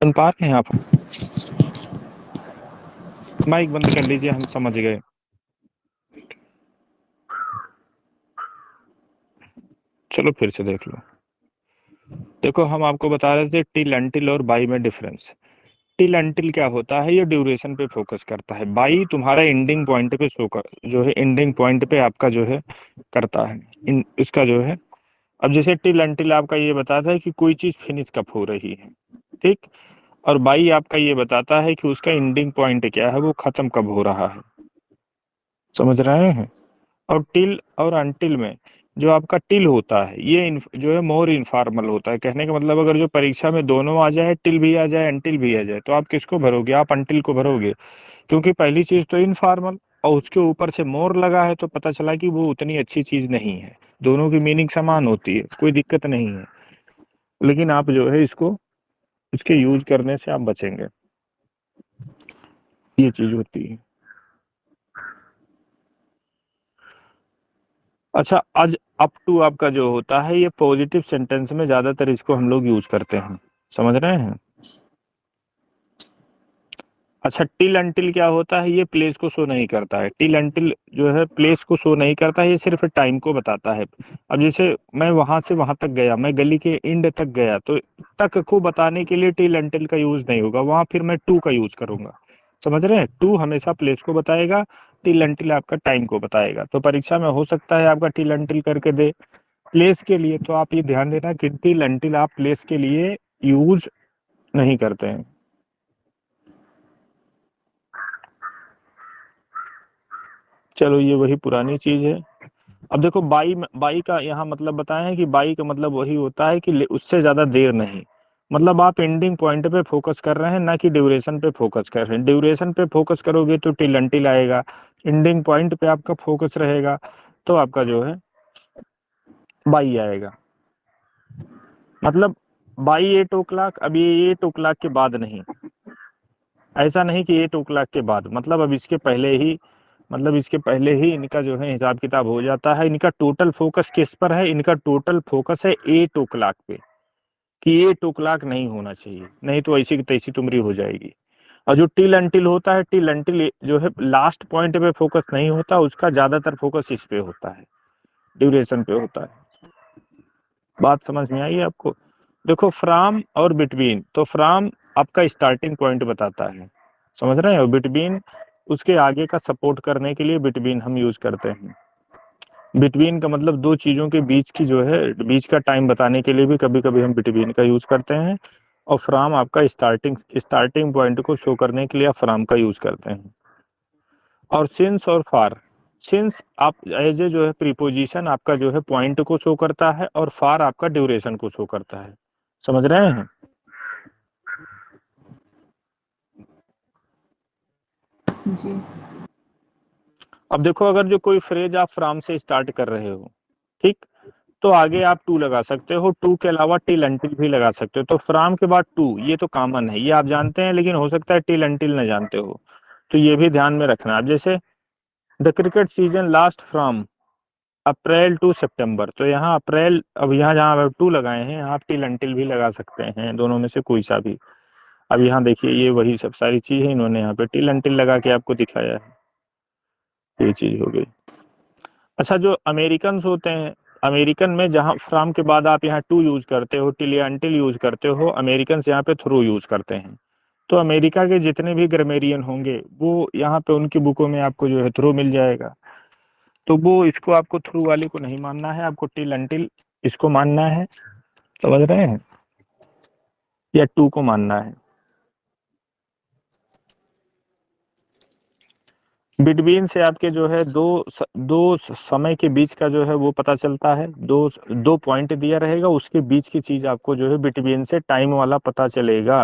सुन पा रहे हैं आप? माइक बंद कर लीजिए, हम समझ गए। चलो फिर से देख लो। देखो, हम आपको बता रहे थे टिल अंटिल और बाई में डिफरेंस। टिल अंटिल क्या होता है, ये ड्यूरेशन पे फोकस करता है। बाई तुम्हारा एंडिंग पॉइंट पे शो कर, जो है एंडिंग पॉइंट पे आपका जो है करता है इसका जो है। अब जैसे टिल अंटिल आपका ये बताता है कि कोई चीज फिनिश कब हो रही है, ठीक। और बाई आपका ये बताता है कि उसका एंडिंग पॉइंट क्या है, वो खत्म कब हो रहा है। समझ रहे हैं? और टिल और अनटिल में जो आपका टिल होता है ये जो है मोर इनफॉर्मल होता है। कहने का मतलब अगर जो परीक्षा में दोनों आ जाए, टिल भी आ जाए अनटिल भी आ जाए, तो आप किसको भरोगे? आप अनटिल को भरोगे, क्योंकि पहली चीज तो इनफॉर्मल और उसके ऊपर से मोर लगा है, तो पता चला कि वो उतनी अच्छी चीज नहीं है। दोनों की मीनिंग समान होती है, कोई दिक्कत नहीं है। लेकिन आप जो है इसको इसके यूज करने से आप बचेंगे, ये चीज होती है। अच्छा, आज अप टू आपका जो होता है ये पॉजिटिव सेंटेंस में ज्यादातर इसको हम लोग यूज करते हैं। समझ रहे हैं? अच्छा, टिल अंटिल क्या होता है, ये प्लेस को शो नहीं करता है। टिल अंटिल जो है प्लेस को शो नहीं करता है, ये सिर्फ टाइम को बताता है। अब जैसे मैं वहां से वहां तक गया, मैं गली के एंड तक गया, तो तक को बताने के लिए टिल अंटिल का यूज नहीं होगा, वहां फिर मैं टू का यूज करूंगा। समझ रहे हैं? टू हमेशा प्लेस को बताएगा, टिल अंटिल आपका टाइम को बताएगा। तो परीक्षा में हो सकता है आपका टिल अंटिल करके दे प्लेस के लिए, तो आप ये ध्यान देना कि टिल अंटिल आप प्लेस के लिए यूज नहीं करते हैं। चलो, ये वही पुरानी चीज है। अब देखो, बाई का यहाँ मतलब बताए हैं कि बाई का मतलब वही होता है कि उससे ज्यादा देर नहीं। मतलब आप एंडिंग पॉइंट पे फोकस कर रहे हैं, ना कि ड्यूरेशन पे फोकस कर रहे हैं। ड्यूरेशन पे फोकस करोगे तो टिल अंटिल आएगा, एंडिंग पॉइंट पे आपका फोकस रहेगा तो आपका जो है बाई आएगा। मतलब बाई 8 o'clock, अब ये 8 o'clock के बाद नहीं, ऐसा नहीं कि 8 o'clock के बाद, मतलब अब इसके पहले ही, मतलब इसके पहले ही इनका जो है हिसाब किताब हो जाता है। इनका टोटल फोकस किस पर है? इनका टोटल फोकस है 8 o'clock पे, कि 8 o'clock नहीं होना चाहिए, नहीं तो ऐसी की तैसी तुमरी हो जाएगी। और जो टिल अंटिल होता है, टिल अंटिल जो है लास्ट पॉइंट पे फोकस नहीं होता, उसका ज्यादातर फोकस इस पे होता है, ड्यूरेशन पे होता है। बात समझ में आई आपको? देखो, फ्रॉम और बिटवीन, तो फ्रॉम आपका स्टार्टिंग पॉइंट बताता है, समझ रहे हो? बिटवीन उसके आगे का सपोर्ट करने के लिए बिटवीन हम यूज करते हैं। बिटवीन का मतलब दो चीजों के बीच की जो है, बीच का टाइम बताने के लिए भी कभी कभी हम बिटवीन का यूज करते हैं। और फ्रॉम आपका स्टार्टिंग स्टार्टिंग पॉइंट को शो करने के लिए आप फ्रॉम का यूज करते हैं। और सिंस और फार, सिंस आप एज ए जो है प्रीपोजिशन आपका जो है पॉइंट को शो करता है, और फार आपका ड्यूरेशन को शो करता है। समझ रहे हैं? जी। अब देखो, अगर जो कोई फ्रेज आप फ्रॉम से स्टार्ट कर रहे हो, ठीक, तो आगे आप टू लगा सकते हो, टू के अलावा टिल अंटिल भी लगा सकते हो। तो फ्रॉम के बाद टू, ये तो कॉमन है, ये आप जानते हैं, लेकिन हो सकता है टिल अंटिल न जानते हो, तो ये भी ध्यान में रखना। अब जैसे the cricket season last from April to सितंबर, तो यहाँ अप्रैल, अब यहाँ जहाँ टू लगाए हैं आप टिल अंटिल भी लगा सकते हैं, दोनों में से कोई सा भी। अब यहाँ देखिए, ये वही सब सारी चीज है, इन्होंने यहाँ पे टिल अंटिल लगा के आपको दिखाया है, ये चीज हो गई। अच्छा, जो अमेरिकन होते हैं, अमेरिकन में जहाँ फ्रॉम के बाद आप यहाँ टू यूज करते हो, टिल या अंटिल यूज करते हो, अमेरिकन यहाँ पे थ्रू यूज करते हैं। तो अमेरिका के जितने भी ग्रामेरियन होंगे वो यहाँ पे उनकी बुकों में आपको जो है थ्रू मिल जाएगा। तो वो इसको आपको थ्रू वाले को नहीं मानना है, आपको टिल अंटिल इसको मानना है। समझ रहे हैं? या टू को मानना है। बिटवीन से आपके जो है दो समय के बीच का जो है वो पता चलता है। दो दो पॉइंट दिया रहेगा, उसके बीच की चीज आपको जो है बिटवीन से टाइम वाला पता चलेगा।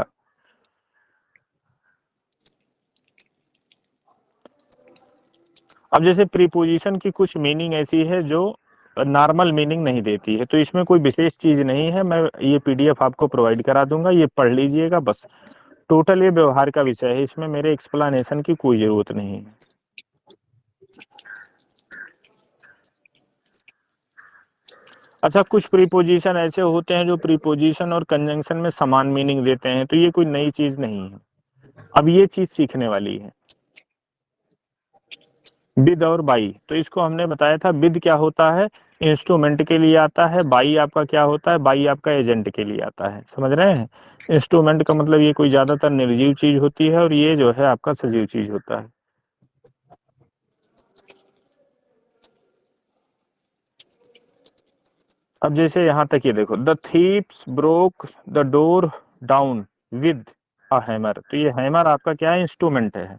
अब जैसे प्रीपोजिशन की कुछ मीनिंग ऐसी है जो नॉर्मल मीनिंग नहीं देती है, तो इसमें कोई विशेष चीज नहीं है। मैं ये पीडीएफ आपको प्रोवाइड करा दूंगा, ये पढ़ लीजिएगा बस। टोटल ये व्यवहार का विषय है, इसमें मेरे एक्सप्लेनेशन की कोई जरूरत नहीं है। अच्छा, कुछ प्रीपोजिशन ऐसे होते हैं जो प्रीपोजिशन और कंजंक्शन में समान मीनिंग देते हैं, तो ये कोई नई चीज नहीं है, अब ये चीज सीखने वाली है। विद और बाई, तो इसको हमने बताया था, विद क्या होता है, इंस्ट्रूमेंट के लिए आता है, बाई आपका क्या होता है, बाई आपका एजेंट के लिए आता है, समझ रहे हैं। इंस्ट्रूमेंट का मतलब ये कोई ज्यादातर निर्जीव चीज होती है और ये जो है आपका सजीव चीज होता है। अब जैसे यहां तक ये देखो, the thieves broke the door down with a hammer, तो ये हैमर आपका क्या है, इंस्ट्रूमेंट है,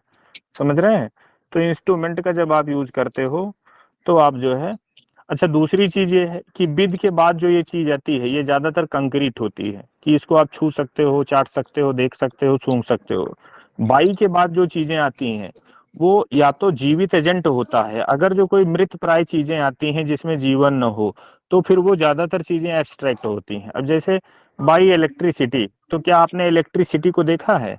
समझ रहे हैं। तो इंस्ट्रूमेंट का जब आप यूज करते हो तो आप जो है, अच्छा दूसरी चीज ये है कि विद के बाद जो ये चीज आती है ये ज्यादातर कंक्रीट होती है, कि इसको आप छू सकते हो, चाट सकते हो, देख सकते हो, सूंघ सकते हो। बाई के बाद जो चीजें आती हैं वो या तो जीवित एजेंट होता है, अगर जो कोई मृत प्राय चीजें आती हैं जिसमें जीवन न हो तो फिर वो ज्यादातर चीजें एब्स्ट्रैक्ट होती हैं। अब जैसे बाई इलेक्ट्रिसिटी, तो क्या आपने इलेक्ट्रिसिटी को देखा है,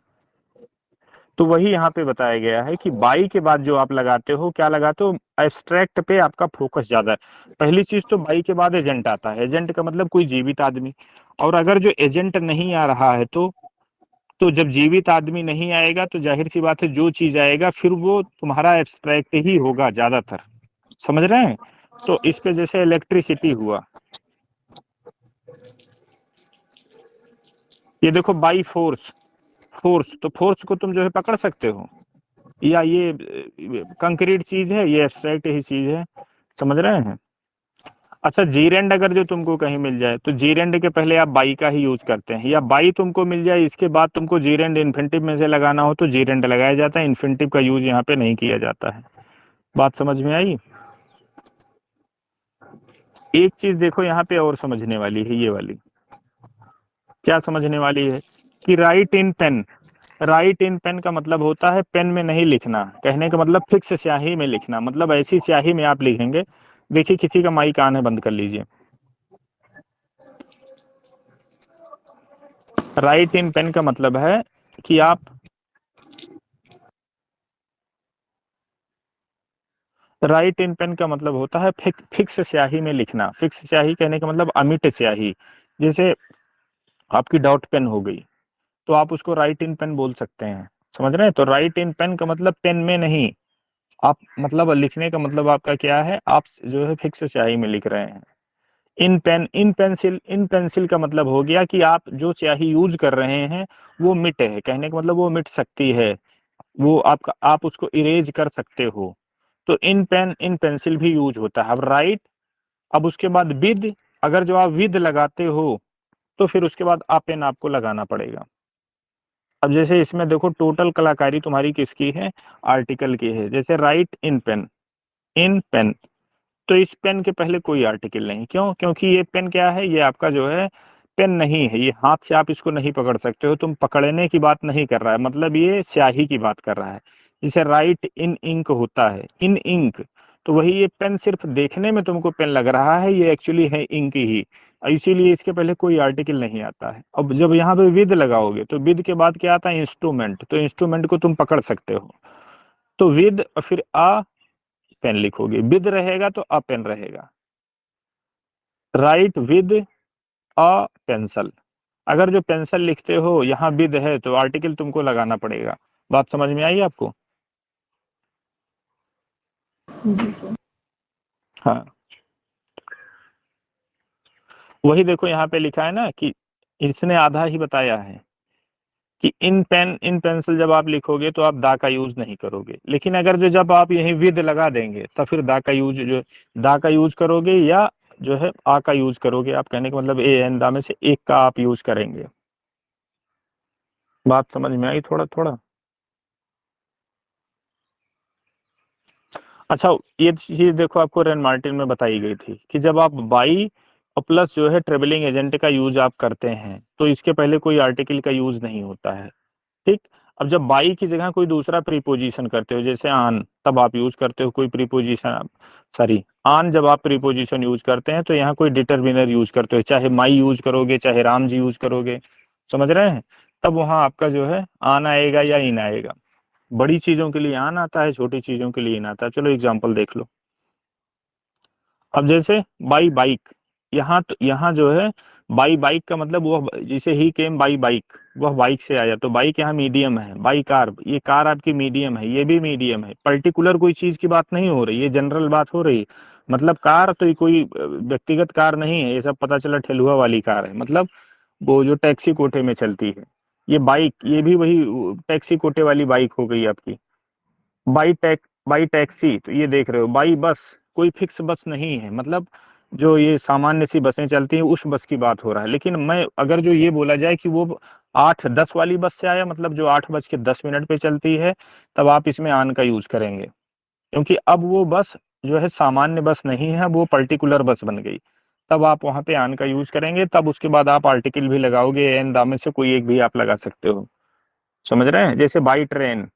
तो वही यहाँ पे बताया गया है कि बाई के बाद जो आप लगाते हो, क्या लगाते हो, एब्स्ट्रैक्ट पे आपका फोकस ज्यादा है। पहली चीज तो बाई के बाद एजेंट आता है, एजेंट का मतलब कोई जीवित आदमी, और अगर जो एजेंट नहीं आ रहा है तो जब जीवित आदमी नहीं आएगा तो जाहिर सी बात है जो चीज आएगा फिर वो तुम्हारा एब्स्ट्रैक्ट ही होगा ज्यादातर, समझ रहे हैं। तो इस पे जैसे इलेक्ट्रिसिटी हुआ, ये देखो बाई फोर्स, फोर्स तो फोर्स को तुम जो है पकड़ सकते हो, या ये कंक्रीट चीज है, ये एब्स्ट्रैक्ट ही चीज है, समझ रहे हैं। अच्छा, जीरेंड अगर जो तुमको कहीं मिल जाए तो जीरेंड के पहले आप बाई का ही यूज करते हैं, या बाई तुमको मिल जाए इसके बाद तुमको जीरेंड इन्फिनिटिव में से लगाना हो तो जीरेंड लगाया जाता है, इन्फिनिटिव का यूज यहाँ पे नहीं किया जाता है। बात समझ में आई। एक चीज देखो यहाँ पे और समझने वाली है, ये वाली क्या समझने वाली है, कि राइट इन पेन, राइट इन पेन का मतलब होता है पेन में नहीं लिखना, कहने का मतलब फिक्स स्याही में लिखना, मतलब ऐसी स्याही में आप लिखेंगे। देखिए किसी का माइक ऑन है, बंद कर लीजिए। राइट इन पेन का मतलब है कि आप, राइट इन पेन का मतलब होता है फिक्स स्याही में लिखना, फिक्स स्याही कहने का मतलब अमिट स्याही, जैसे आपकी डॉट पेन हो गई तो आप उसको राइट इन पेन बोल सकते हैं, समझ रहे हैं। तो राइट इन पेन का मतलब पेन में नहीं, आप मतलब लिखने का मतलब आपका क्या है, आप जो है फिक्स स्याही में लिख रहे हैं। इन पेन, इन पेंसिल, इन पेंसिल का मतलब हो गया कि आप जो स्याही यूज कर रहे हैं वो मिट है, कहने का मतलब वो मिट सकती है, वो आपका, आप उसको इरेज कर सकते हो। तो इन पेन, इन पेंसिल भी यूज होता है। अब राइट, अब उसके बाद विद, अगर जो आप विद लगाते हो तो फिर उसके बाद आ पेन आपको लगाना पड़ेगा। अब जैसे इसमें देखो टोटल कलाकारी तुम्हारी किसकी है, आर्टिकल की है। जैसे राइट इन पेन, इन पेन, तो इस पेन के पहले कोई आर्टिकल नहीं, क्यों, क्योंकि ये पेन क्या है, ये आपका जो है पेन नहीं है, ये हाथ से आप इसको नहीं पकड़ सकते हो, तुम पकड़ने की बात नहीं कर रहा है, मतलब ये स्याही की बात कर रहा है। जैसे राइट इन इंक होता है, इन इंक, तो वही ये पेन सिर्फ देखने में तुमको पेन लग रहा है, ये एक्चुअली है इंक ही, इसीलिए इसके पहले कोई आर्टिकल नहीं आता है। अब जब यहाँ पे विद लगाओगे तो विद के बाद क्या आता है, इंस्ट्रूमेंट, तो इंस्ट्रूमेंट को तुम पकड़ सकते हो, तो विद फिर आ पेन लिखोगे, विद रहेगा तो अ पेन रहेगा। राइट विद अ पेंसिल, अगर जो पेंसिल लिखते हो यहाँ विद है तो आर्टिकल तुमको लगाना पड़ेगा। बात समझ में आई आपको। जी सर। हाँ, वही देखो यहाँ पे लिखा है ना कि इसने आधा ही बताया है कि इन पेन, इन पेंसिल जब आप लिखोगे तो आप दा का यूज नहीं करोगे, लेकिन अगर जो जब आप यही विद लगा देंगे तो फिर दा का यूज, जो दा का यूज करोगे या जो है आ का यूज करोगे, आप कहने का मतलब ए एन दा में से एक का आप यूज करेंगे। बात समझ में आई थोड़ा थोड़ा। अच्छा, ये चीज देखो आपको रेन मार्टिन में बताई गई थी कि जब आप बाई और प्लस जो है ट्रेवलिंग एजेंट का यूज आप करते हैं तो इसके पहले कोई आर्टिकल का यूज नहीं होता है, ठीक। अब जब बाई की जगह कोई दूसरा प्रीपोजिशन करते हो जैसे आन, तब आप यूज करते हो कोई प्रीपोजिशन, सॉरी आन, जब आप प्रीपोजिशन यूज करते हैं तो यहाँ कोई डिटर्मिनर यूज करते हो, चाहे माई यूज करोगे चाहे राम जी यूज करोगे, समझ रहे हैं। तब वहां आपका जो है आन आएगा या इन आएगा। बड़ी चीजों के लिए आन आता है, छोटी चीजों के लिए इन आता है। चलो एग्जाम्पल देख लो। अब जैसे बाई बाइक, यहाँ जो है बाई बाइक का मतलब वह जैसे ही केम बाई बाइक, वह बाइक से आया, तो बाइक यहाँ मीडियम है। बाई कार, ये कार आपकी मीडियम है, ये भी मीडियम है। पर्टिकुलर कोई चीज की बात नहीं हो रही, ये जनरल बात हो रही। मतलब कार तो ये कोई व्यक्तिगत कार नहीं है, ये सब पता चला ठेलुआ वाली कार है, मतलब वो जो टैक्सी कोटे में चलती है। ये बाइक, ये भी वही टैक्सी कोटे वाली बाइक हो गई आपकी। बाई टैक्सी, तो ये देख रहे हो। बाई बस, कोई फिक्स बस नहीं है, मतलब जो ये सामान्य सी बसें चलती हैं उस बस की बात हो रहा है। लेकिन मैं अगर जो ये बोला जाए कि वो 8:10 वाली बस से आया, मतलब जो 8:10 पे चलती है, तब आप इसमें आन का यूज करेंगे, क्योंकि अब वो बस जो है सामान्य बस नहीं है, वो पर्टिकुलर बस बन गई। तब आप वहां पे आन का यूज करेंगे, तब उसके बाद आप आर्टिकल भी लगाओगे, एन दामे से कोई एक भी आप लगा सकते हो। समझ रहे हैं? जैसे बाई ट्रेन,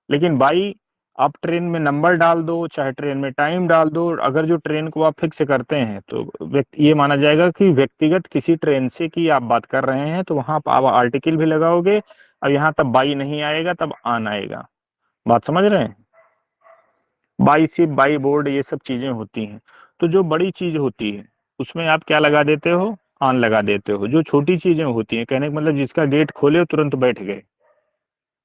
लेकिन बाई आप ट्रेन में नंबर डाल दो, चाहे ट्रेन में टाइम डाल दो, अगर जो ट्रेन को आप फिक्स करते हैं तो ये माना जाएगा कि व्यक्तिगत किसी ट्रेन से की आप बात कर रहे हैं, तो वहां आप आर्टिकल भी लगाओगे, और यहाँ तब बाई नहीं आएगा, तब आन आएगा। बात समझ रहे हैं? बाई शिप, बाई बोर्ड, ये सब चीजें होती हैं। तो जो बड़ी चीज होती है उसमें आप क्या लगा देते हो? आन लगा देते हो। जो छोटी चीजें होती हैं, कहने का मतलब जिसका गेट खोले तुरंत बैठ गए,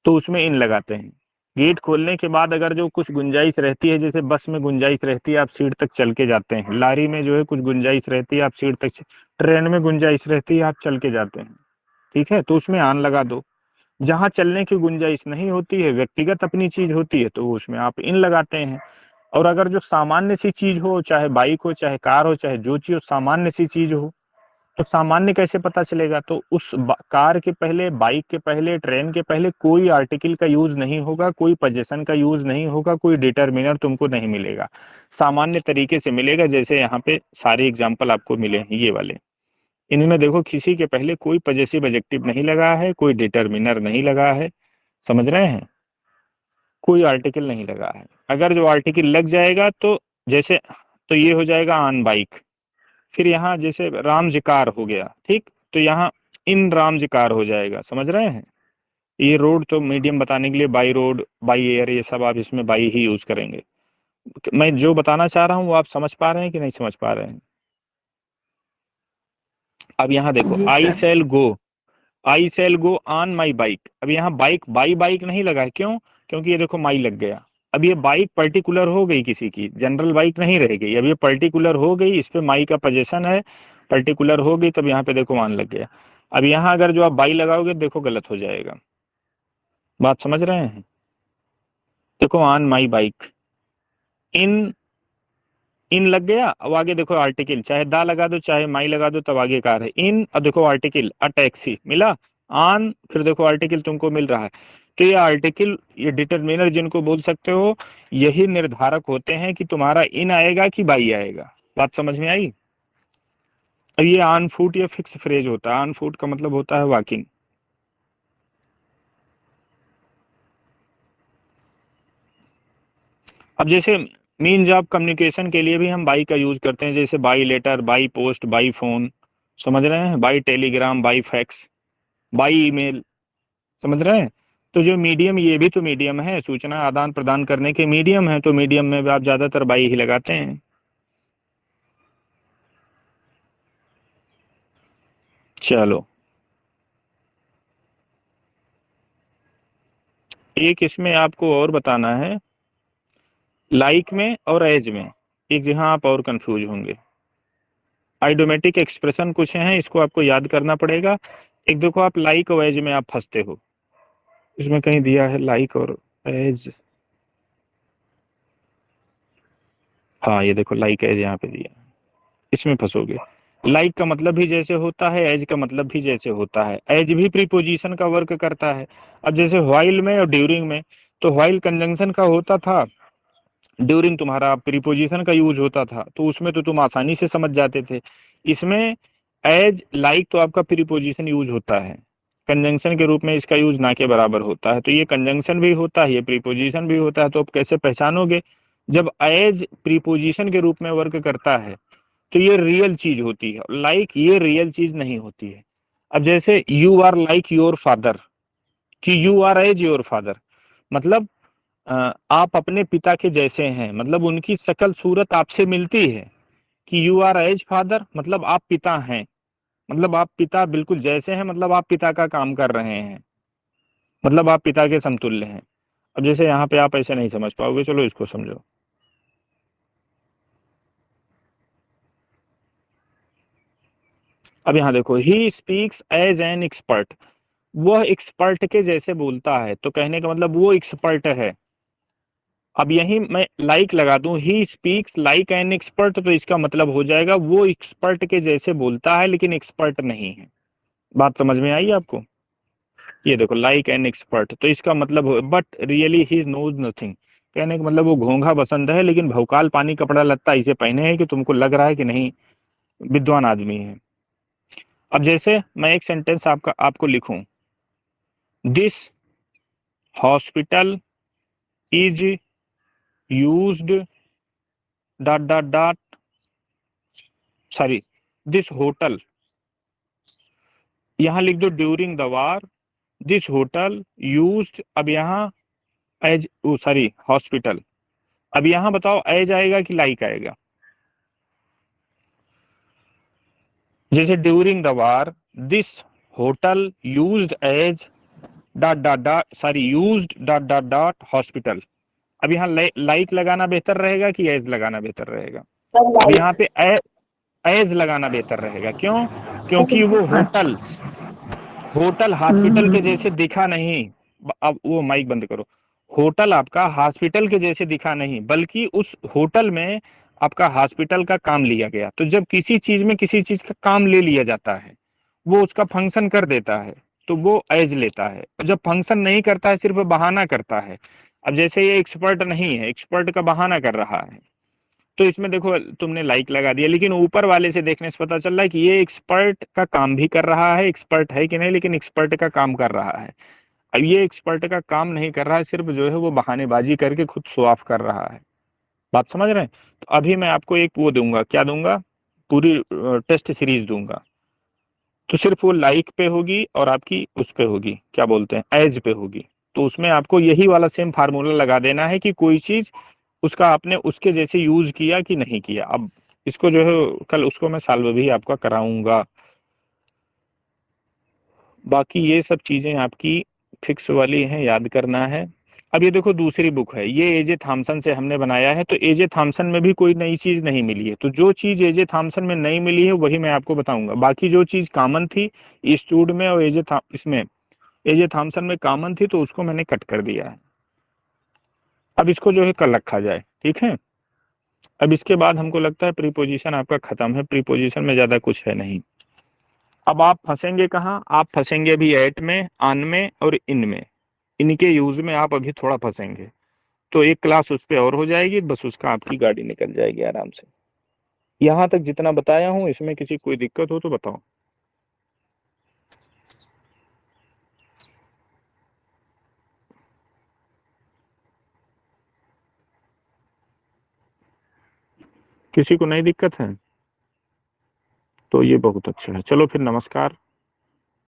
तो उसमें इन लगाते हैं। गेट खोलने के बाद अगर जो कुछ गुंजाइश रहती है, जैसे बस में गुंजाइश रहती है आप सीट तक चल के जाते हैं, लारी में जो है कुछ गुंजाइश रहती है आप सीट तक, ट्रेन में गुंजाइश रहती है आप चल के जाते हैं, ठीक है, तो उसमें आन लगा दो। जहां चलने की गुंजाइश नहीं होती है, व्यक्तिगत अपनी चीज होती है, तो उसमें आप इन लगाते हैं। और अगर जो सामान्य सी चीज हो, चाहे बाइक हो, चाहे कार हो, चाहे जो चीज हो, सामान्य सी चीज हो, तो सामान्य कैसे पता चलेगा? तो उस कार के पहले, बाइक के पहले, ट्रेन के पहले कोई आर्टिकल का यूज नहीं होगा, कोई पोजीशन का यूज नहीं होगा, कोई डिटर्मिनर तुमको नहीं मिलेगा। सामान्य तरीके से मिलेगा, जैसे यहाँ पे सारे एग्जाम्पल आपको मिले हैं ये वाले। इनमें देखो किसी के पहले कोई पजेसिव एडजेक्टिव नहीं लगा है, कोई डिटर्मिनर नहीं लगा है। समझ रहे हैं? कोई आर्टिकल नहीं लगा है। अगर जो आर्टिकल लग जाएगा तो जैसे, तो ये हो जाएगा ऑन बाइक। फिर यहाँ जैसे रामजिकार हो गया, ठीक, तो यहाँ इन रामजिकार हो जाएगा। समझ रहे हैं? ये रोड तो मीडियम बताने के लिए बाई रोड, बाई एयर, ये सब आप इसमें बाई ही यूज करेंगे। मैं जो बताना चाह रहा हूँ वो आप समझ पा रहे हैं कि नहीं समझ पा रहे हैं? अब यहाँ देखो, जी I sir. Sell go, I sell go on my bike. अब यहाँ बाइक, बाई बाइक नहीं लगा है, क्यों? क्योंकि ये देखो माई लग गया। अब ये बाइक पर्टिकुलर हो गई, किसी की जनरल बाइक नहीं रह गई, अब ये पर्टिकुलर हो गई, इस पे माई का पोजीशन है, पर्टिकुलर हो गई, तब यहाँ पे देखो ऑन लग गया। अब यहाँ अगर जो आप बाई लगाओगे देखो गलत हो जाएगा। बात समझ रहे हैं? देखो ऑन माई बाइक, इन, इन लग गया। अब आगे देखो आर्टिकल, चाहे दा लगा दो चाहे माई लगा दो, तब आगे कार है इन। अब देखो आर्टिकल, अ टैक्सी मिला, ऑन, फिर देखो आर्टिकल तुमको मिल रहा है। तो ये आर्टिकल, ये डिटरमिनर जिनको बोल सकते हो, यही निर्धारक होते हैं कि तुम्हारा इन आएगा कि बाई आएगा। बात समझ में आई? अब ये ऑन फुट या फिक्स फ्रेज होता है। ऑन फुट का मतलब होता है वॉकिंग। अब जैसे मीन्स ऑफ कम्युनिकेशन के लिए भी हम बाई का यूज करते हैं, जैसे by letter, by post, by phone. समझ रहे हैं? By telegram, by fax, by email. समझ रहे हैं? तो जो मीडियम, ये भी तो मीडियम है, सूचना आदान प्रदान करने के मीडियम है, तो मीडियम में भी आप ज्यादातर बाई ही लगाते हैं। चलो, एक इसमें आपको और बताना है, लाइक में और एज में, एक जहां आप और कंफ्यूज होंगे। आइडोमेटिक एक्सप्रेशन कुछ हैं, इसको आपको याद करना पड़ेगा। एक देखो, आप लाइक और एज में आप फंसते हो। इसमें कहीं दिया है लाइक और एज, हाँ ये देखो लाइक एज यहाँ पे दिया है, इसमें फंसोगे। लाइक का मतलब भी जैसे होता है, एज का मतलब भी जैसे होता है। एज भी प्रीपोजिशन का वर्क करता है। अब जैसे व्हाइल में और ड्यूरिंग में, तो व्हाइल कंजंक्शन का होता था, ड्यूरिंग तुम्हारा प्रीपोजिशन का यूज होता था, तो उसमें तो तुम आसानी से समझ जाते थे। इसमें एज, लाइक तो आपका प्रीपोजिशन यूज होता है, कंजंक्शन के रूप में इसका यूज ना के बराबर होता है। तो ये कंजंक्शन भी होता है, ये प्रीपोजिशन भी होता है, तो आप कैसे पहचानोगे? जब एज प्रीपोजिशन के रूप में वर्क करता है तो ये रियल चीज होती है, लाइक ये रियल चीज नहीं होती है। अब जैसे you are like your father, कि you are as your father, मतलब आप अपने पिता के जैसे हैं, मतलब उनकी शकल सूरत आपसे मिलती है। कि यू आर एज फादर, मतलब आप पिता हैं, मतलब आप पिता बिल्कुल जैसे हैं, मतलब आप पिता का काम कर रहे हैं, मतलब आप पिता के समतुल्य हैं। अब जैसे यहाँ पे आप ऐसे नहीं समझ पाओगे, चलो इसको समझो। अब यहाँ देखो, he speaks as an expert, वह एक्सपर्ट के जैसे बोलता है, तो कहने का मतलब वो एक्सपर्ट है। अब यही मैं लाइक लगा दूं, he speaks like an expert, तो इसका मतलब हो जाएगा वो एक्सपर्ट के जैसे बोलता है लेकिन एक्सपर्ट नहीं है। बात समझ में आई आपको? ये देखो, लाइक एन एक्सपर्ट, तो इसका मतलब but really he knows nothing, कहने का मतलब वो घोंघा बसंत है लेकिन भौकाल पानी कपड़ा लत्ता इसे पहने है कि तुमको लग रहा है कि नहीं विद्वान आदमी है। अब जैसे मैं एक सेंटेंस आपको लिखूं, this hospital is used dot dot dot, sorry, this hotel, यहाँ लिख दो during the war, this hotel used, अब यहाँ एज, सॉरी हॉस्पिटल, अब यहाँ बताओ एज आएगा कि लाइक आएगा? जैसे during the war this hotel used as dot dot dot, sorry used dot dot dot hospital, अब यहाँ लाइक लगाना बेहतर रहेगा कि एज लगाना बेहतर रहेगा? अब यहाँ पे एज लगाना बेहतर रहेगा, क्यों? क्योंकि वो होटल, अच्छा। होटल हॉस्पिटल के जैसे दिखा नहीं, अब वो माइक बंद करो, होटल आपका हॉस्पिटल के जैसे दिखा नहीं, बल्कि उस होटल में आपका हॉस्पिटल का काम लिया गया। तो जब किसी चीज में किसी चीज का काम ले लिया जाता है, वो उसका फंक्शन कर देता है, तो वो एज लेता है। और जब फंक्शन नहीं करता है, सिर्फ बहाना करता है, अब जैसे ये एक्सपर्ट नहीं है, एक्सपर्ट का बहाना कर रहा है, तो इसमें देखो तुमने लाइक लगा दिया, लेकिन ऊपर वाले से देखने से पता चल रहा है कि ये एक्सपर्ट का काम भी कर रहा है, एक्सपर्ट है कि नहीं, लेकिन एक्सपर्ट का काम कर रहा है। अब ये एक्सपर्ट का काम नहीं कर रहा है, सिर्फ जो है वो बहानेबाजी करके खुद शो ऑफ कर रहा है। बात समझ रहे हैं? तो अभी मैं आपको एक वो दूंगा, क्या दूंगा, पूरी टेस्ट सीरीज दूंगा, तो सिर्फ वो लाइक पे होगी और आपकी उस पे होगी, क्या बोलते हैं, एज पे होगी। तो उसमें आपको यही वाला सेम फार्मूला लगा देना है कि कोई चीज उसका आपने उसके जैसे यूज किया कि नहीं किया। अब इसको जो है कल उसको मैं सॉल्व भी आपका कराऊंगा। बाकी ये सब चीजें आपकी फिक्स वाली हैं, याद करना है। अब ये देखो दूसरी बुक है, ये एजे थॉमसन से हमने बनाया है, तो एजे थॉमसन में भी कोई नई चीज नहीं मिली है, तो जो चीज एजे थॉमसन में नहीं मिली है वही मैं आपको बताऊंगा। बाकी जो चीज कॉमन थी ईस्टवुड में और इसमें एजे थॉमसन में कॉमन थी, तो उसको मैंने कट कर दिया है। अब इसको जो है कल रखा जाए, ठीक है? अब इसके बाद हमको लगता है प्रीपोजिशन आपका खत्म है, प्रीपोजिशन में ज्यादा कुछ है नहीं। अब आप फंसेंगे कहाँ? आप फंसेंगे अभी एट में, ऑन में और इन में, इनके यूज में आप अभी थोड़ा फंसेंगे। तो एक क्लास उस पे और हो जाएगी, बस उसका आपकी गाड़ी निकल जाएगी आराम से। यहाँ तक जितना बताया हूँ, इसमें किसी कोई दिक्कत हो तो बताओ। किसी को नहीं दिक्कत है? तो ये बहुत अच्छा है। चलो फिर, नमस्कार।